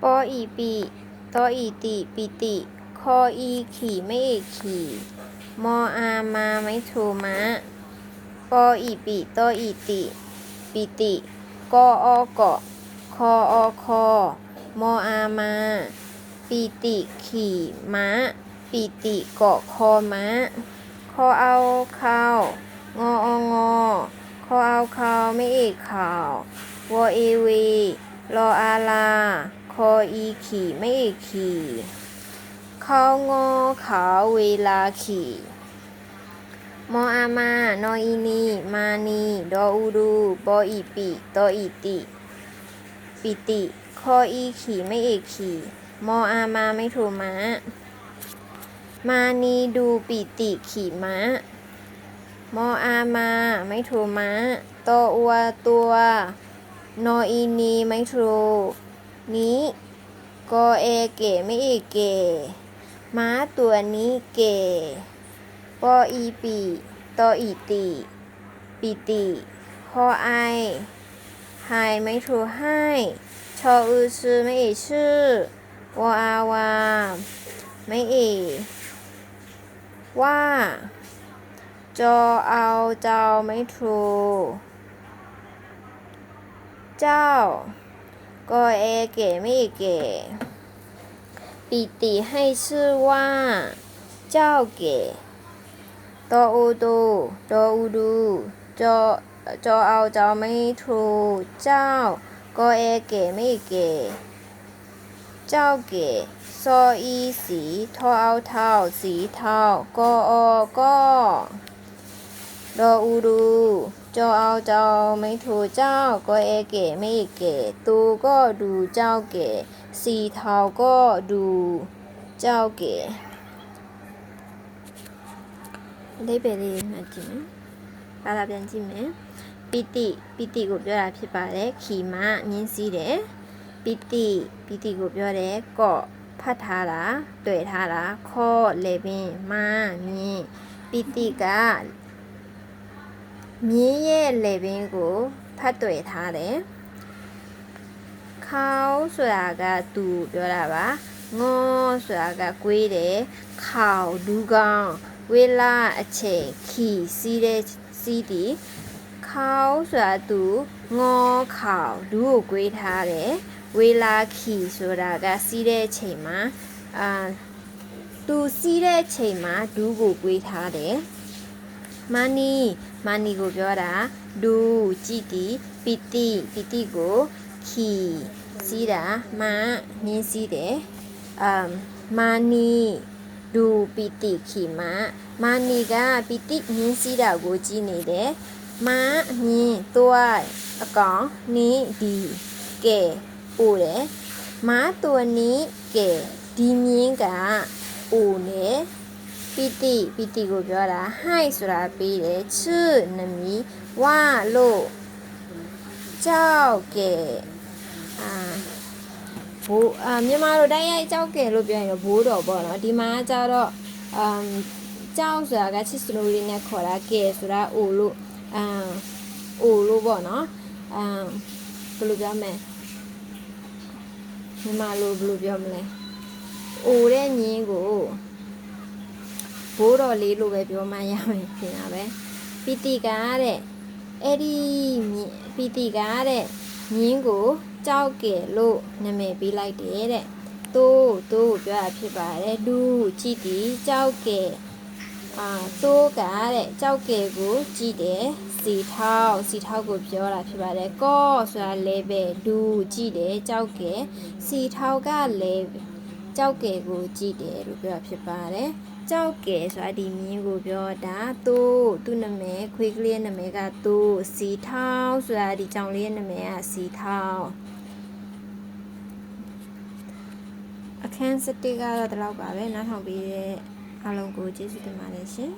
ปออีปีตออีติปิติคออีขี่ไม่เอกขี่มออามาไม่โทมะปออีปีตออีติปิติกออเกาะคออคอมออามาปีติขี่ม้าปีติเกาะคอม้าคอเอาข้าวงอองอคอเอาข้าวไม่เอกข่าววอเอเวรออาลาคออีขี่ไม่เอกขี่เขางอขาวเวลาขี่มออามานออีนีมานีดออูดูบออีปีตออีติปิติคออีขี่ไม่เอกขี่มออามาไม่โทม้ามานีดูปิติขี่ม้ามออามาไม่โทม้าตออัวตัวนออีนีไม่โทนี้กอเอเก๋ไม่เอกเก๋ม้าตัวนี้เก๋ปออีปีตออีติปิติคอไอไฮไม่โทให้ชออือชื่อไม่เอกชื่อวออาวาไม่เอกว่าจอเอาเจ้าไม่โทเจ้ากอเอเก๋ไม่เอกเก๋ปิติให้ชื่อว่าเจ้าเก๋ตออูดูดออูดูจอเอาเจ้าไม่โทเจ้ากอเอเก๋ไม่เอกเก๋เจ้าเก๋ซออีสีทอเอาเท่าสีเท่ากออก็ดออูดูจอเอาเจ้าไม่โทเจ้าก็เอเก๋ไม่เก๋ตูก็ดูเจ้าเก๋สีเท่าก็ดูเจ้าเก๋ได้ไปเลยมาจริงပါလာပြန်ကြည့်မယ်ပီတိကိုပြောတာဖြစ်ပါတယ်ခီမမြင်းစည်းတယ်ပီတိကိုပြောတယ်ကော့ဖတ်ထားတာတွေ့ထားတာခေါ်လေပင်မမြင်းပီတိကမြင်းရဲ့လေပင်ကိုဖတ်တွေ့ထားတယ်ခေါဆိုတာကသူပြောတာပါငေါဆိုတာကကွေးတယ်ခေါလူကောင်ဝေလာအချိန်ခီစီးတဲ့စီးတီခေါဆိုတာသူငေါခေါလူကိုကွေးထားတယ်ဝေလာခီဆိုတာကစီးတဲ့အချိန်မှာသူစီးတဲ့အချိန်မှာဒူးကိုကွေးထားတယ်မာနီကိုပြောတာဒူးကြည်တီပီတိကိုခီစီးတာမနင်းစီးတယ်မာနီဒူပီတိခီမာနီကပီတိနင်းစီးတာကိုကြည့်နေတယ်မာမြင်းတွိုက်အကောင်နီးဒီကဲအိုတယ်မားตัวนี้ကဲဒီမြင်းကအိုတယ်ပီတိကိုပြောတာဟိုက်ဆိုတာပြီးတယ်ချွနမီဝလို့ကြောက်ကဲဘိုးမြန်မာလိုတိုင်းရိုက်ကြောက်ကဲလို့ပြောရင်တော့ဘိုးတော်ပေါ့နော်ဒီမှာကျတော့ကြောက်ဆိုတာကချစ်စလိုလေးနဲ့ခေါ်တာကဲဆိုတာအိုလို့ပေါ့နော်ဘယ်လိုပြောမလဲမြန်မာလိုဘယ်လိုပြောမလဲအိုတဲ့ညင်းကိုဘိုးတော်လေးလိုပဲပြောမှရမယ်ပြင်တာပဲပီတိကတဲ့အဲ့ဒီပီတိကတဲ့ညင်းကိုကြောက်ကဲလို့နာမည်ပေးလိုက်တယ်တဲ့တိုးကိုပြောတာဖြစ်ပါတယ်လူကြည့်တီကြောက်ကဲတိုးကတဲ့ကြောက်ကဲကိုကြည့်တယ်စီထောက်ကိုပြောတာဖြစ်ပါတယ်ကော့ဆိုတာလဲပဲလူကြည့်တယ်ကြောက်ကဲစီထောက်ကလဲကြောက်ကဲကိုကြည့်တယ်လို့ပြောတာဖြစ်ပါတယ်ကြောက်ကဲဆိုတာဒီမြင်းကိုပြောတာသူ့နာမည်ခွေးကလေးနာမည်ကစီထောက်ဆိုတာဒီကြောင်လေးရဲ့နာမည်ကစီထောက်အခန်း7ကတော့ဒီလောက်ပါပဲနားထောင်ပြီးတဲ့အားလုံးကိုကျေးဇူးတင်ပါတယ်ရှင်